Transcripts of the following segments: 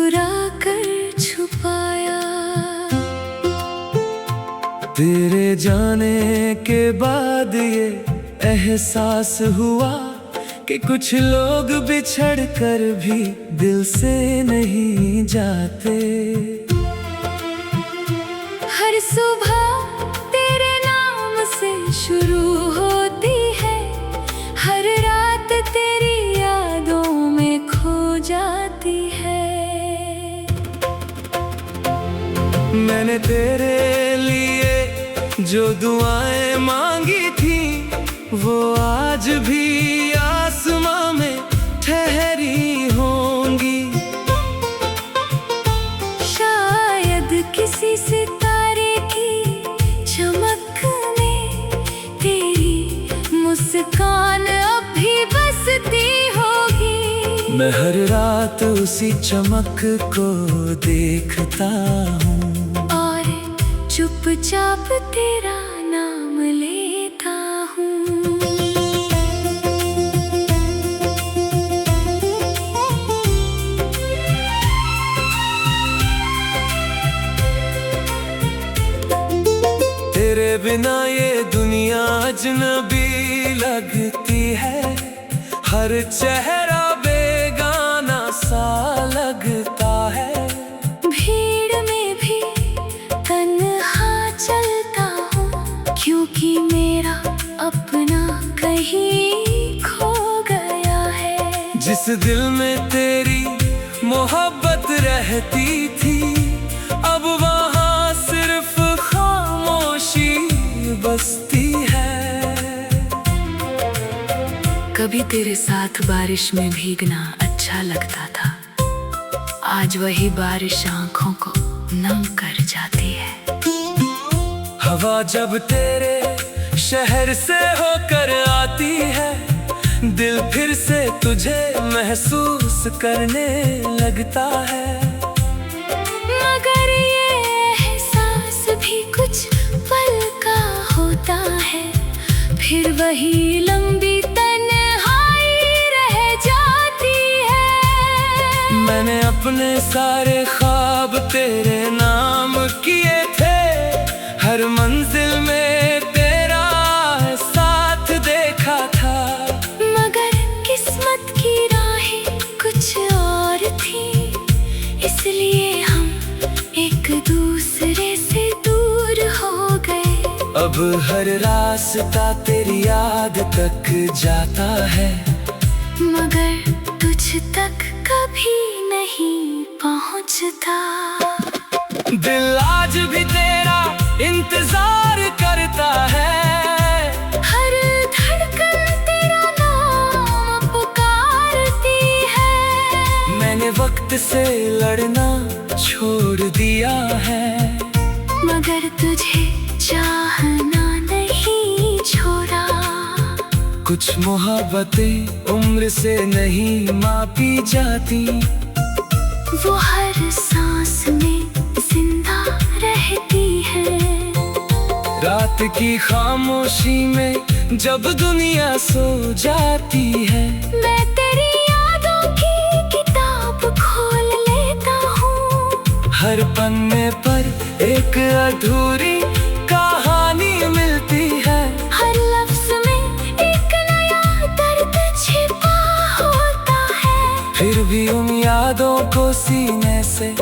मुस्कुरा कर छुपाया। तेरे जाने के बाद ये एहसास हुआ कि कुछ लोग बिछड़ कर भी दिल से नहीं जाते। हर सुबह तेरे नाम से शुरू होती है, हर रात तेरी यादों में खो जाती है। मैंने तेरे लिए जो दुआएं मांगी थी वो आज भी आसमां में ठहरी होंगी। शायद किसी सितारे की चमक में तेरी मुस्कान अब भी बसती होगी। मैं हर रात उसी चमक को देखता हूँ और चुपचाप तेरा नाम लेता हूँ। तेरे बिना ये दुनिया अजनबी लगती है, हर चेहरा बेगाना सा लगता है। भीड़ में भी तन्हा चलता हूँ, क्योंकि मेरा अपना कहीं खो गया है। जिस दिल में तेरी मोहब्बत रहती थी अब वहाँ सिर्फ खामोशी बसती है। कभी तेरे साथ बारिश में भीगना अच्छा लगता था, आज वही बारिश आंखों को नम कर जाती है। हवा जब तेरे शहर से होकर आती है दिल फिर से तुझे महसूस करने लगता है। मगर ये एहसास भी कुछ पल का होता है, फिर वही लंबी तन्हाई रह जाती है। मैंने अपने सारे ख्वाब तेरे नाम किए थे, हर मंजिल में तेरा साथ देखा था। मगर किस्मत की राहें कुछ और थी, इसलिए हम एक दूसरे से दूर हो गए। अब हर रास्ता तेरी याद तक जाता है, मगर तुझ तक कभी नहीं पहुंचता। दिल आज भी तेरा इंतजार करता है, हर धड़कन तेरा नाम पुकारती है। मैंने वक्त से लड़ना छोड़ दिया है, मगर तुझे चाहना नहीं छोड़ा। कुछ मोहब्बतें उम्र से नहीं मापी जाती, वो हर सांस में जिंदा रहती है। रात की खामोशी में जब दुनिया सो जाती है, मैं तेरी यादों की किताब खोल लेता हूँ। हर पन्ने पर एक अधूरी कहानी मिलती है। हर लफ्ज में एक नया दर्द छिपा होता है। फिर भी उन यादों को सीने से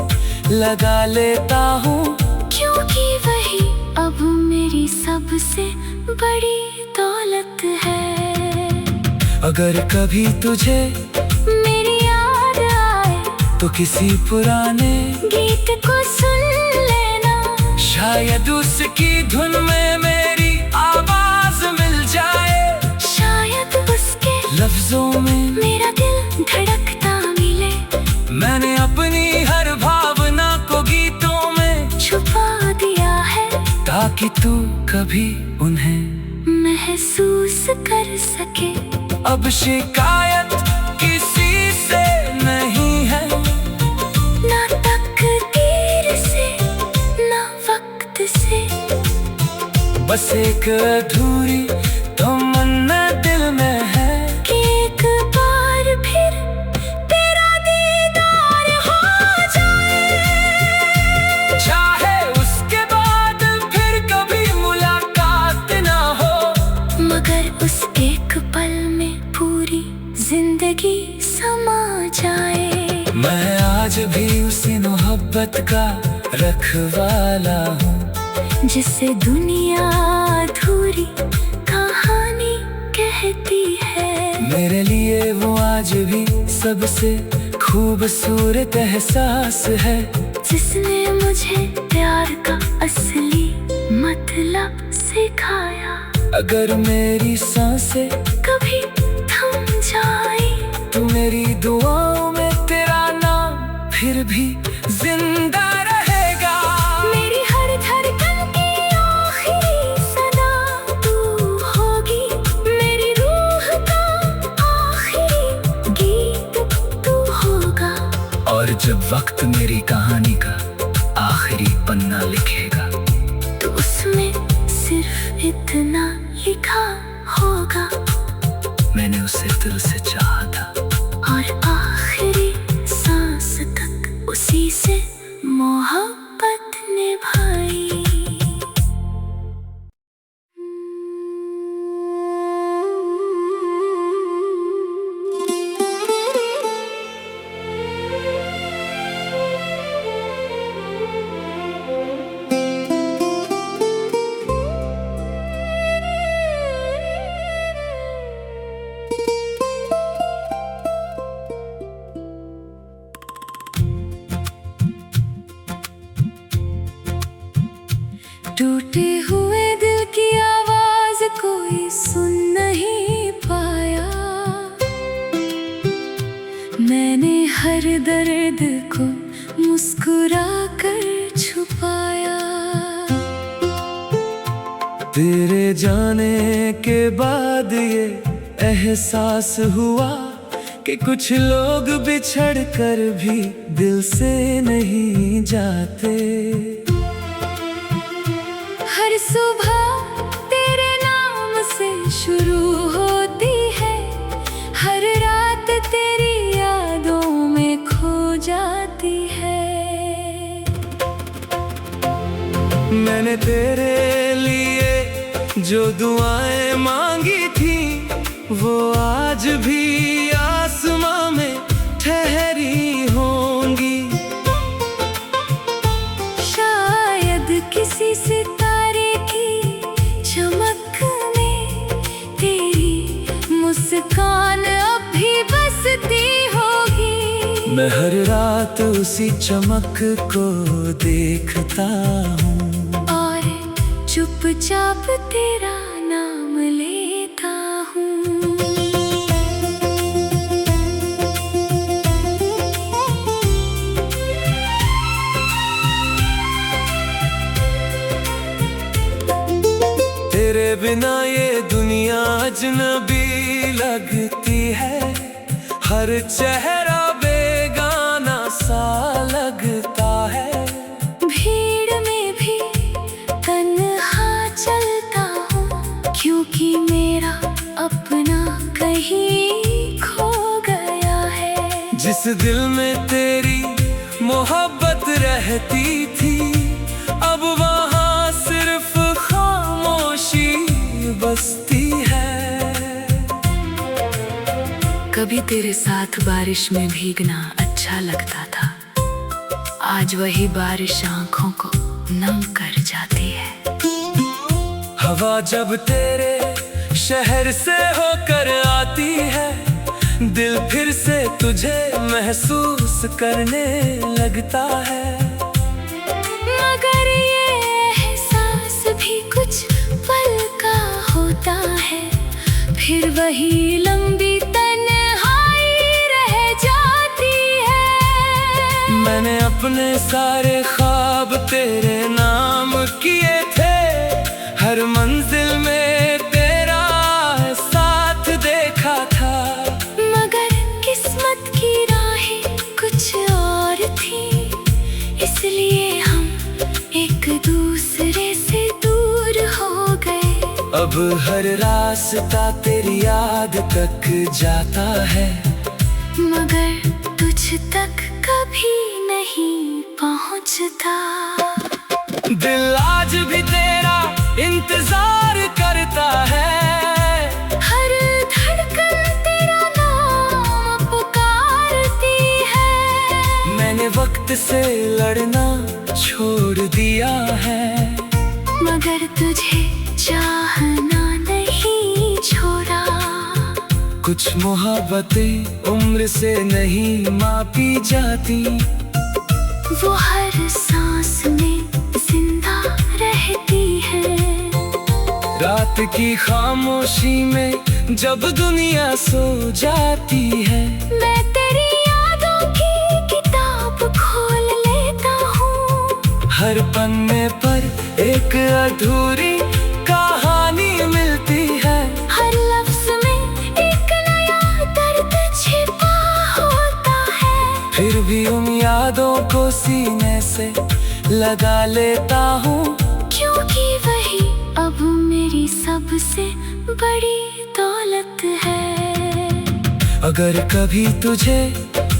लगा लेता हूँ, क्योंकि वही अब मेरी सबसे बड़ी दौलत है। अगर कभी तुझे मेरी याद आए तो किसी पुराने गीत को सुन लेना, शायद उसकी धुन में मेरी आवाज मिल जाए। शायद उसके लफ्जों में मेरा दिल धड़कता मिले। मैंने अपनी हर भावना को गीतों में छुपा दिया है, ताकि तू कभी उन्हें महसूस कर सके। अब शिकायत किसी से नहीं है, ना तकदीर से ना वक्त से, बस एक अधूरी तमन्ना दिल में है कि एक बार फिर तेरा दीदार हो जाए। मोहब्बत का रखवाला हूँ, जिसे दुनिया अधूरी कहानी कहती है। मेरे लिए वो आज भी सबसे खूबसूरत एहसास है, जिसने मुझे प्यार का असली मतलब सिखाया। अगर मेरी सांसें कभी थम जाए तो मेरी दुआओं में तेरा नाम फिर भी जिंदा रहेगा। मेरी हर धड़कन की आखिरी सदा तू होगी, मेरी रूह का आखिरी गीत तू होगा। और जब वक्त मेरी कहानी का आखिरी पन्ना लिखेगा तो उसमें सिर्फ इतना लिखा होगा, मैंने उसे दिल से चाहा था। और आखिरी सांस तक उसी से मोहब्बत निभाई। टूटे हुए दिल की आवाज कोई सुन नहीं पाया, मैंने हर दर्द को मुस्कुरा कर छुपाया। तेरे जाने के बाद ये एहसास हुआ कि कुछ लोग बिछड़ कर भी दिल से नहीं जाते। हर सुबह तेरे नाम से शुरू होती है, हर रात तेरी यादों में खो जाती है। मैंने तेरे लिए जो दुआएं मांगी थी वो आज भी आसमां में ठहरी होंगी। शायद किसी सितारे की चमक में तेरी मुस्कान अब भी बसती होगी। मैं हर रात उसी चमक को देखता हूँ और चुपचाप तेरा नाम लेता हूँ। तेरे बिना ये दुनिया अजनबी लगती है, हर चेहरा बेगाना सा लगता है। भीड़ में भी तन्हा चलता हूँ, क्योंकि मेरा अपना कहीं खो गया है। जिस दिल में तेरी मोहब्बत रहती थी अब वहाँ सिर्फ खामोशी बसती है। कभी तेरे साथ बारिश में भीगना अच्छा लगता था, आज वही बारिश आंखों को नम कर जाती है। हवा जब तेरे शहर से होकर आती है दिल फिर से तुझे महसूस करने लगता है। मगर ये एहसास भी कुछ पल का होता है, फिर वही लंबी तन्हाई रह जाती है। मैंने अपने सारे ख्वाब तेरे नाम किए थे, हर मंजिल में तेरा साथ देखा था। मगर किस्मत की राहें कुछ और थी, इसलिए हम एक दूसरे से दूर हो गए। अब हर रास्ता तेरी याद तक जाता है, मगर तुझ तक कभी नहीं पहुंचता। दिल आज भी तेरा इंतजार करता है, हर धड़कन तेरा नाम पुकारती है। मैंने वक्त वक्त से लड़ना छोड़ दिया है, मगर तुझे चाहना नहीं छोड़ा। कुछ मोहब्बतें उम्र से नहीं मापी जाती, वो हर सांस में जिंदा रहती है। रात की खामोशी में जब दुनिया सो जाती है, मैं तेरी यादों की किताब खोल लेता हूँ। हर पन्ने पर एक अधूरी कहानी मिलती है, हर लफ्ज में एक नया दर्द छिपा होता है। फिर भी उन यादों को सीने से लगा लेता हूँ, क्योंकि वही अब मेरी सबसे बड़ी दौलत है। अगर कभी तुझे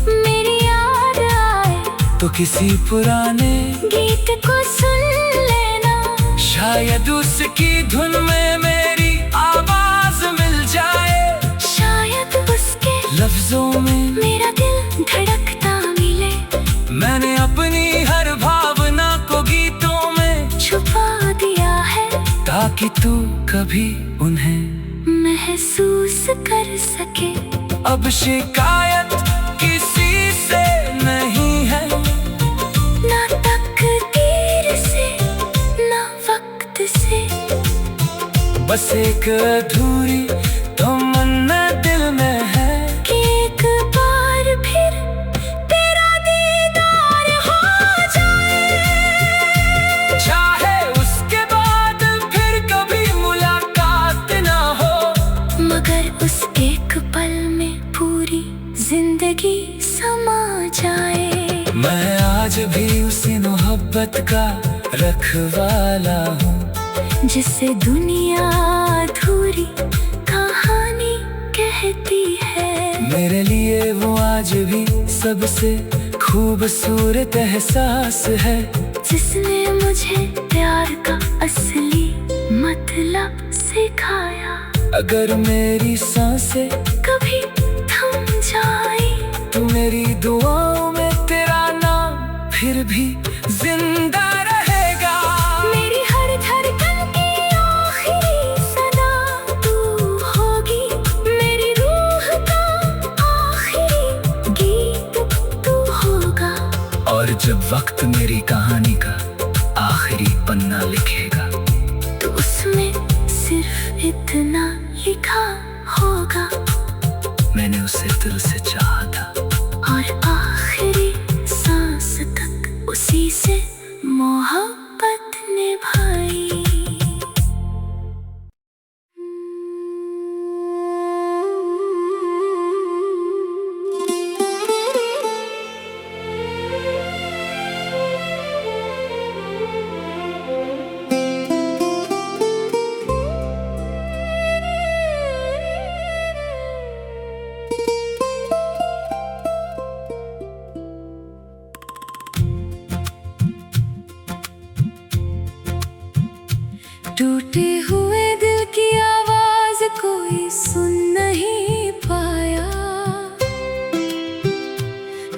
मेरी याद आए तो किसी पुराने गीत को सुन लेना, शायद उसकी धुन में मेरी आवाज मिल जाए, शायद उसके लफ्जों में मेरा दिल धड़कता मिले। मैंने अपनी हर भावना को गीतों में छुपा दिया है, ताकि तू कभी उन्हें महसूस कर सके। अब शिकायत किसी से नहीं है, ना तकदीर से ना वक्त से, बस एक अधूरी तमन्ना दिल में है कि एक बार फिर तेरा दीदार हो जाए। चाहे उसके बाद फिर कभी मुलाकात ना हो, मगर उस एक पल में पूरी जिंदगी समा जाए। मैं आज भी उसी मोहब्बत का रखवाला हूँ, जिसे दुनिया अधूरी कहानी कहती है। मेरे लिए वो आज भी सबसे खूबसूरत एहसास है, जिसने मुझे प्यार का असली मतलब सिखाया। अगर मेरी सांसें कभी थम जाए तो मेरी दुआओं में तेरा नाम फिर भी जिंदा रहेगा। मेरी हर धड़कन की आखिरी सदा तू होगी, मेरी रूह का आखिरी गीत तू होगा। और जब वक्त मेरी कहानी का आखिरी पन्ना लिखेगा, तो उसमें सिर्फ इतना लिखा होगा, मैंने उसे दिल से चाहा था, और आखिरी सांस तक उसी से मोहब्बत निभाई। टूटे हुए दिल की आवाज कोई सुन नहीं पाया,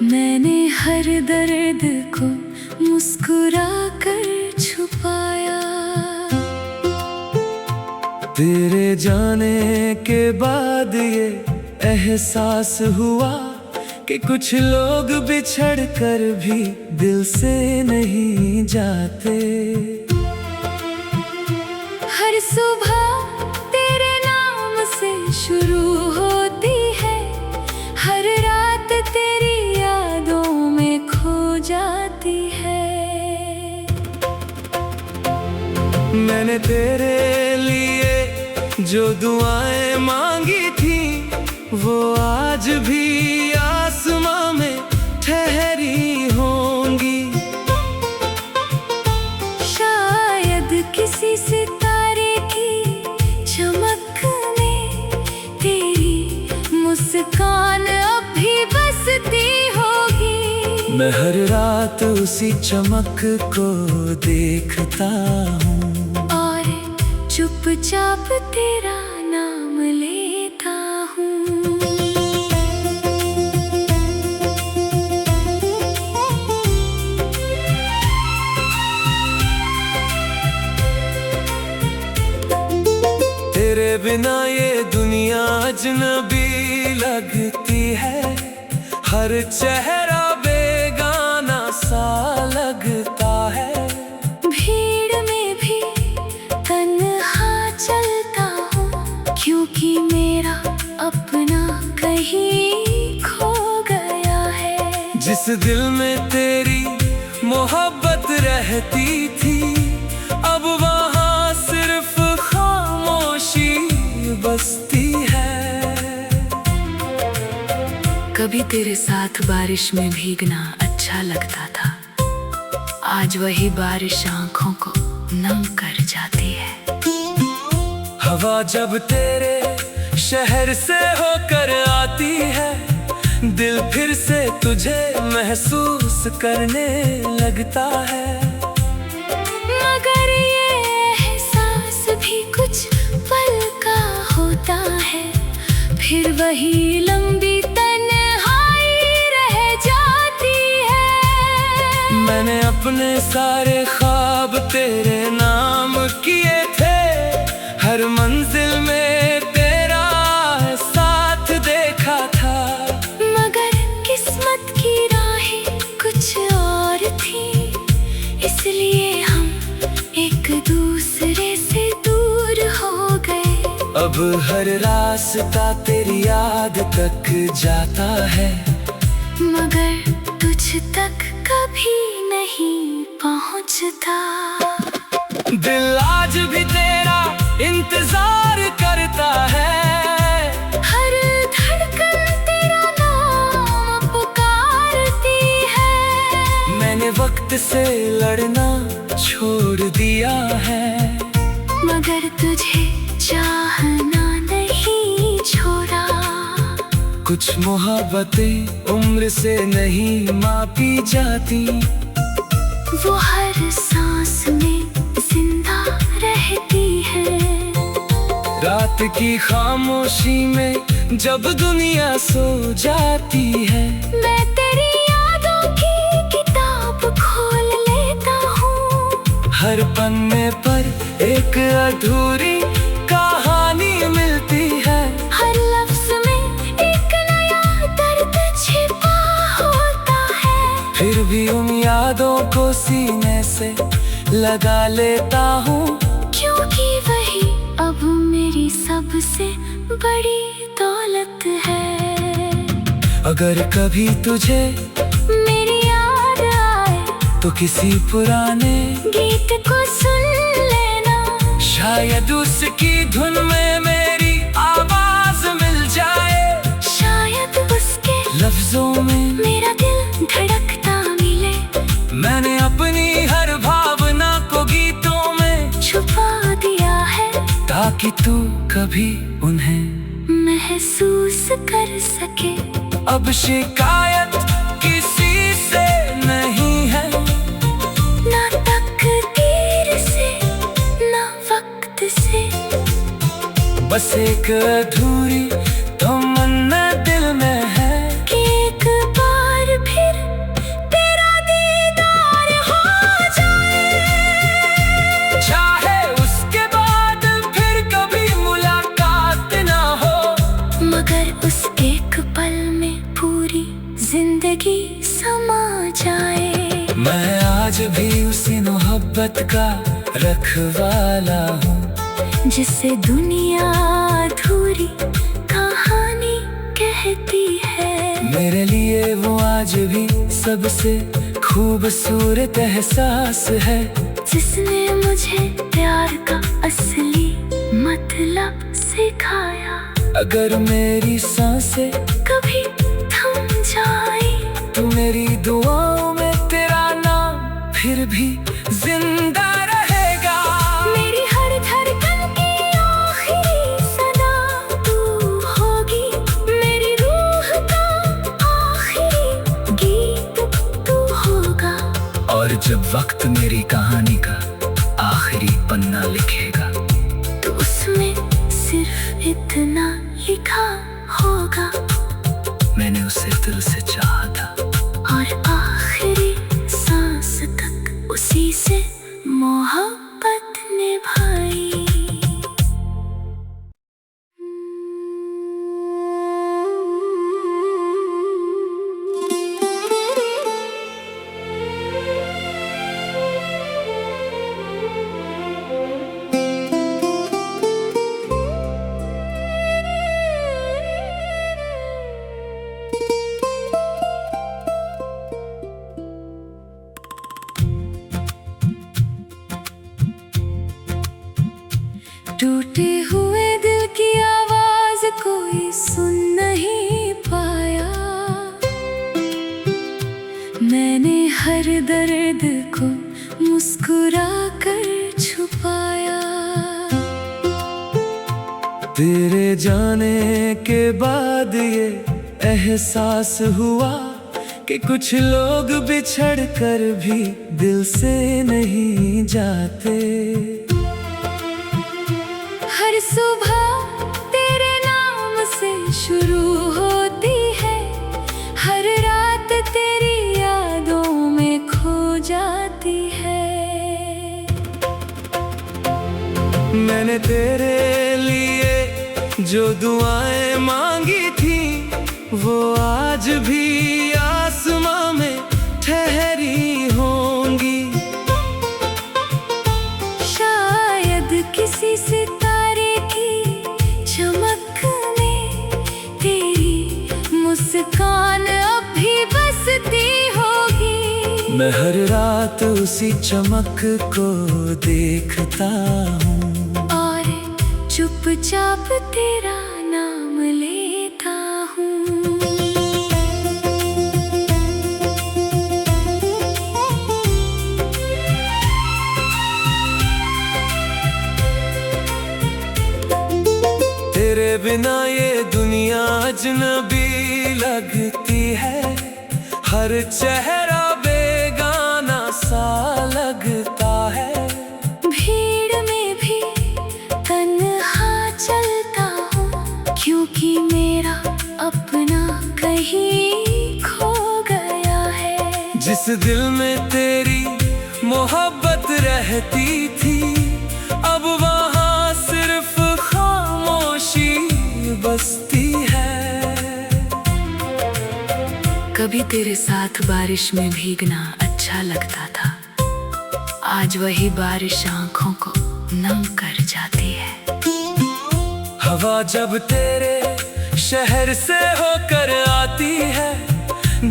मैंने हर दर्द को मुस्कुरा कर छुपाया। तेरे जाने के बाद ये एहसास हुआ कि कुछ लोग बिछड़ कर भी दिल से नहीं जाते। हर सुबह तेरे नाम से शुरू होती है, हर रात तेरी यादों में खो जाती है। मैंने तेरे लिए जो दुआएं मांगी थी, वो आज भी आसमां में ठहरी होंगी। शायद किसी सितारे की चमक में तेरी मुस्कान अब भी बसती होगी। मैं हर रात उसी चमक को देखता हूँ, और चुपचाप तेरा नाम लेता हूँ। तेरे बिना ये दुनिया अजनबी लगती है। हर चेहरा बेगाना सा लगता है। भीड़ में भी तन्हा चलता हूँ, क्योंकि मेरा अपना कहीं खो गया है। जिस दिल में तेरी मोहब्बत रहती थी, अब वहाँ सिर्फ खामोशी बसती है। कभी तेरे साथ बारिश में भीगना अच्छा लगता था, आज वही बारिश आंखों को नम कर जाती है। हवा जब तेरे शहर से होकर आती है, दिल फिर से तुझे महसूस करने लगता है। मगर ये एहसास भी कुछ पल का होता है, फिर वही लंबी तन्हाई रह जाती है। मैंने अपने सारे ख्वाब तेरे नाम किए थे, हर मंजिल में तेरा साथ देखा था। मगर किस्मत की राहें कुछ और थी, इसलिए हम एक दूसरे से दूर हो गए। अब हर रास्ता तेरी याद तक जाता है, मगर तुझ तक कभी नहीं पहुंचता। दिल आज भी तेरा इंतजार करता है। हर धड़कन तेरा नाम पुकारती है। मैंने वक्त से लड़ना छोड़ दिया है, मगर तुझे चाहना नहीं छोड़ा। कुछ मोहब्बतें उम्र से नहीं मापी जाती, वो हर सांस में जिंदा रहती है। रात की खामोशी में जब दुनिया सो जाती है, मैं तेरी यादों की किताब खोल लेता हूँ। हर पन्ने पर एक अधूरी कहानी मिलती है। हर लफ्ज में एक नया दर्द छिपा होता है। फिर भी उन यादों को सीने से लगा लेता हूँ, क्योंकि वही अब मेरी सबसे बड़ी दौलत है। अगर कभी तुझे मेरी याद आए तो किसी पुराने गीत को सुन लेना। शायद उसकी धुन में मेरी आवाज मिल जाए। शायद उसके लफ्जों में मेरा दिल धड़कता मिले। मैंने अपनी हर भावना को गीतों में छुपा दिया है, ताकि तू कभी उन्हें महसूस कर सके। अब शिकायत किसी से नहीं है, ना तकदीर से ना वक्त से। बस एक अधूरी तमन्ना दिल में है कि एक बार फिर तेरा दीदार हो जाए। चाहे उसके बाद फिर कभी मुलाकात ना हो, मगर उस एक पल में पूरी जिंदगी समा जाए। मैं आज भी उसी मोहब्बत का रखवाला हूँ, जिसे दुनिया अधूरी कहानी कहती है। मेरे लिए वो आज भी सबसे खूबसूरत एहसास है, जिसने मुझे प्यार का असली मतलब सिखाया। अगर मेरी सांसें कभी थम जाए तो मेरी दुआओं में तेरा नाम फिर भी जिंदा रहेगा। मेरी हर धड़कन की आखिरी सदा तू होगी। मेरी रूह का आखिरी गीत तू होगा। और जब वक्त मेरी कहानी का आखिरी पन्ना लिखेगा, तो उसमें सिर्फ इतना लिखा होगा, मैंने उसे दिल से चाहा था। और आखिरी सांस तक उसी से मोहब्बत निभाई। टूटे हुए दिल की आवाज कोई सुन नहीं पाया। मैंने हर दर्द को मुस्कुरा कर छुपाया। तेरे जाने के बाद ये एहसास हुआ कि कुछ लोग बिछड़ कर भी दिल से नहीं जाते। हर सुबह तेरे नाम से शुरू होती है, हर रात तेरी यादों में खो जाती है। मैंने तेरे लिए जो दुआएं मांगी थी वो आज भी आसमां में ठहरी होंगी। शायद किसी सितारे की चमक में तेरी मुस्कान अब भी बसती होगी। मैं हर रात उसी चमक को देखता हूँ और चुपचाप तेरा नाम लेता हूँ। तेरे बिना ये दुनिया अजनबी लगती है, हर चेहरा बेगाना सा लगता है। भीड़ में भी तन्हा चलता हूँ, क्योंकि मेरा अपना कहीं खो गया है। जिस दिल में तेरी मोहब्बत रहती थी अब वहाँ सिर्फ खामोशी बसती है। कभी तेरे साथ बारिश में भीगना अच्छा लगता था, आज वही बारिश आंखों को नम कर जाती है। हवा जब तेरे शहर से होकर आती है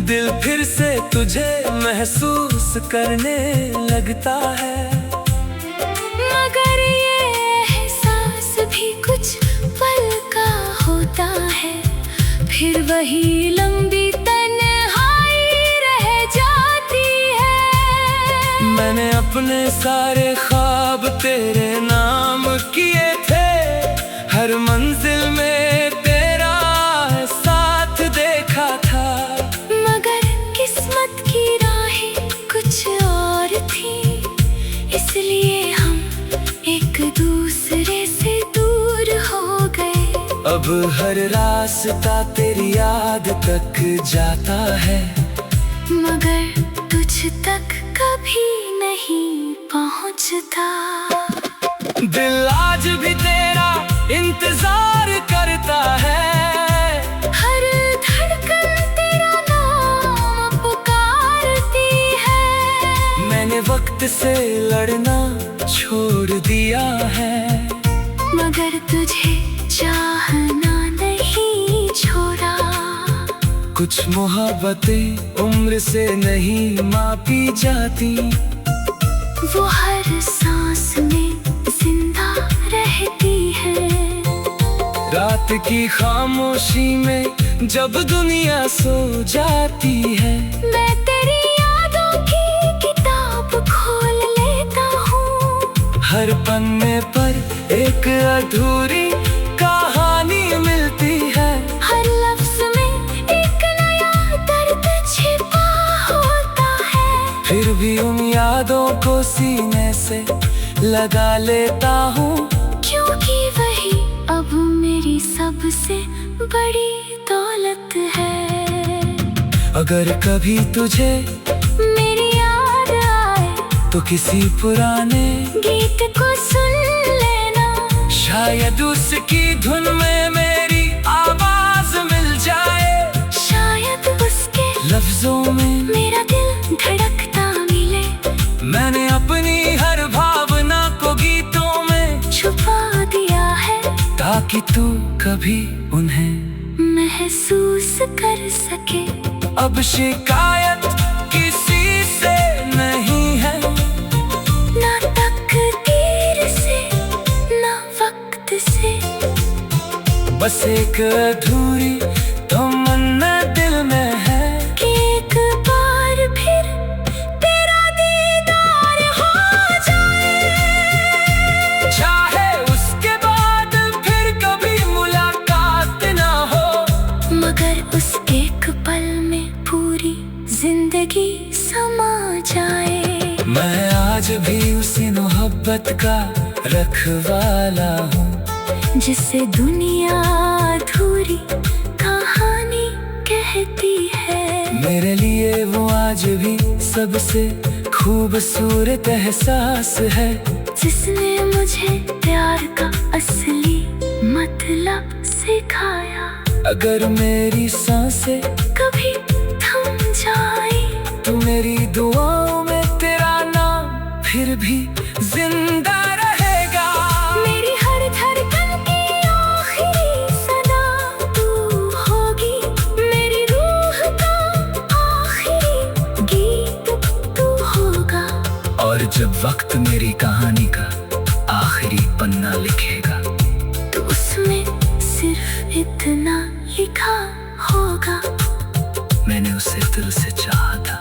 दिल फिर से तुझे महसूस करने लगता है। मगर ये एहसास भी कुछ पल का होता है, फिर वही लंबी तन्हाई रह जाती है। मैंने अपने सारे ख्वाब तेरे नाम किए थे, हर मंजिल में तेरा साथ देखा था। मगर किस्मत की राहें कुछ और थी, इसलिए हम एक दूसरे से दूर हो गए। अब हर रास्ता तेरी याद तक जाता है, मगर तुझ तक कभी नहीं पहुंचता। दिल आज भी तेरा इंतजार करता है, हर धड़कन तेरा नाम पुकारती है। मैंने वक्त से लड़ना छोड़ दिया है, मगर तुझे चाहना नहीं छोड़ा। कुछ मोहब्बतें उम्र से नहीं मापी जाती, वो हर सांस में जिंदा रहती है। रात की खामोशी में जब दुनिया सो जाती है, मैं तेरी यादों की किताब खोल लेता हूँ। हर पन्ने पर एक अधूरी कहानी मिलती है। हर लफ्ज में एक नया दर्द छिपा होता है। फिर भी उन यादों को सीने से लगा लेता हूँ, क्योंकि वही अब मेरी सबसे बड़ी दौलत है। अगर कभी तुझे मेरी याद आए तो किसी पुराने गीत को सुन लेना, शायद उसकी धुन में मेरी आवाज मिल जाए। शायद उसके लफ्जों में मेरा दिल धड़कता मिले। मैंने अपनी हर भावना को गीतों में छुपा दिया है, ताकि तू कभी उन्हें महसूस कर सके। अब शिकायत किसी से नहीं है, ना तकदीर से ना वक्त बस एक अधूरी तमन्ना दिल में है कि एक बार फिर तेरा दीदार हो जाए। चाहे उसके बाद फिर कभी मुलाकात ना हो, मगर उस एक पल में पूरी जिंदगी समा जाए। मैं आज भी उसी मोहब्बत का रखवाला हूँ, जिसे दुनिया अधूरी कहानी कहती है। मेरे लिए वो आज भी सबसे खूबसूरत एहसास है, जिसने मुझे प्यार का असली मतलब सिखाया। अगर मेरी सांसें कभी थम जाए तो मेरी दुआओं में तेरा नाम फिर भी जिंदा रहेगा। मेरी हर धड़कन की आखिरी सदा तू होगी, मेरी रूह का आखिरी गीत तू होगा। और जब वक्त मेरी कहानी का आखिरी पन्ना लिखेगा, तो उसमें सिर्फ इतना लिखा होगा, मैंने उसे दिल से चाहा था।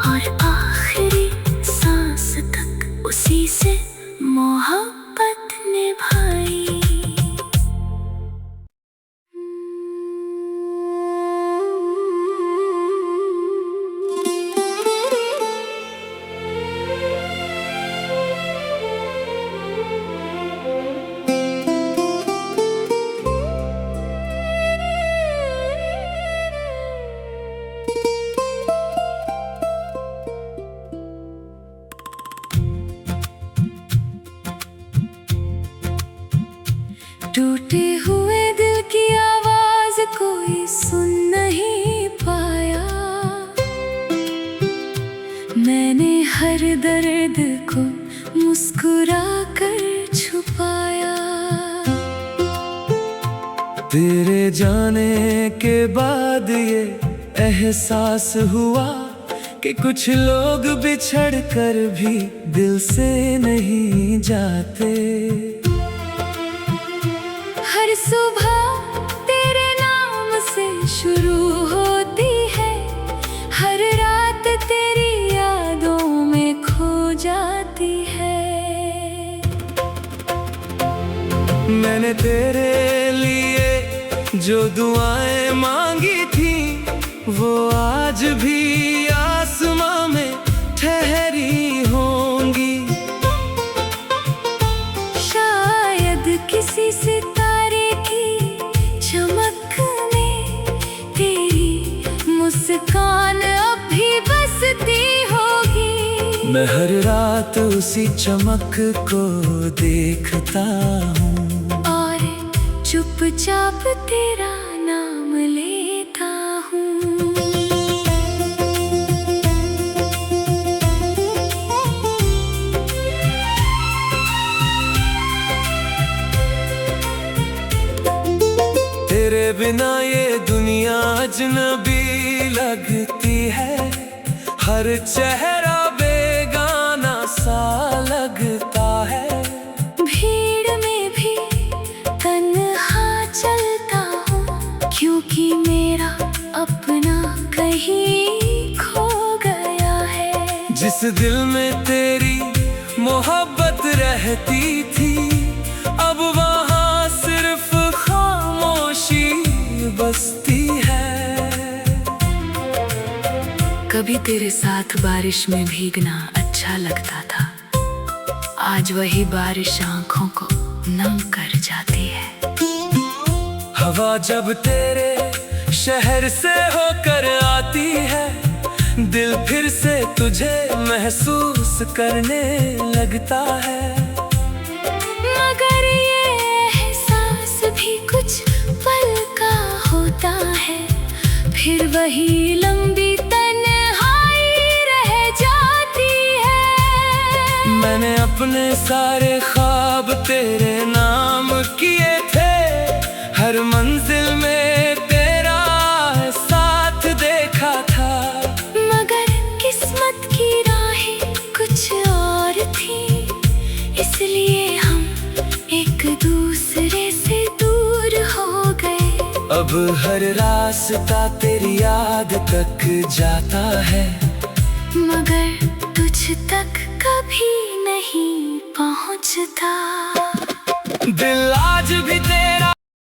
और आखिरी सांस तक उसी से मोहब्बत निभाई। टूटे हुए दिल की आवाज कोई सुन नहीं पाया। मैंने हर दर्द को मुस्कुरा कर छुपाया। तेरे जाने के बाद ये एहसास हुआ कि कुछ लोग बिछड़ कर भी दिल से नहीं जाते। हर सुबह तेरे नाम से शुरू होती है, हर रात तेरी यादों में खो जाती है। मैंने तेरे लिए जो दुआएं मांगी थी, वो आज भी आसमां में ठहरी होंगी। शायद किसी सितारे की चमक में तेरी मुस्कान अब भी बसती होगी। मैं हर रात उसी चमक को देखता हूँ, और चुपचाप तेरा नाम लेता हूँ। तेरे बिना ये दुनिया अजनबी लगती है, हर चेहरा बेगाना सा लगता है। भीड़ में भी तन्हा चलता हूँ, क्योंकि मेरा अपना कहीं खो गया है। जिस दिल में तेरी मोहब्बत रहती थी, अब वहाँ सिर्फ खामोशी बसती है। कभी तेरे साथ बारिश में भीगना अच्छा लगता था, आज वही बारिश आंखों को नम कर जाती है। हवा जब तेरे शहर से होकर आती है, दिल फिर से तुझे महसूस करने लगता है। मगर ये एहसास भी कुछ पल का होता है, फिर वही लंबी तन्हाई रह जाती है। मैंने अपने सारे ख्वाब तेरे नाम किए थे, हर मंजिल में तेरा साथ देखा था। मगर किस्मत की राहें कुछ और थी, इसलिए हम एक दूसरे से दूर हो गए। अब हर रास्ता तेरी याद तक जाता है, मगर तुझ तक कभी नहीं पहुंचता। दिल आज भी तेरा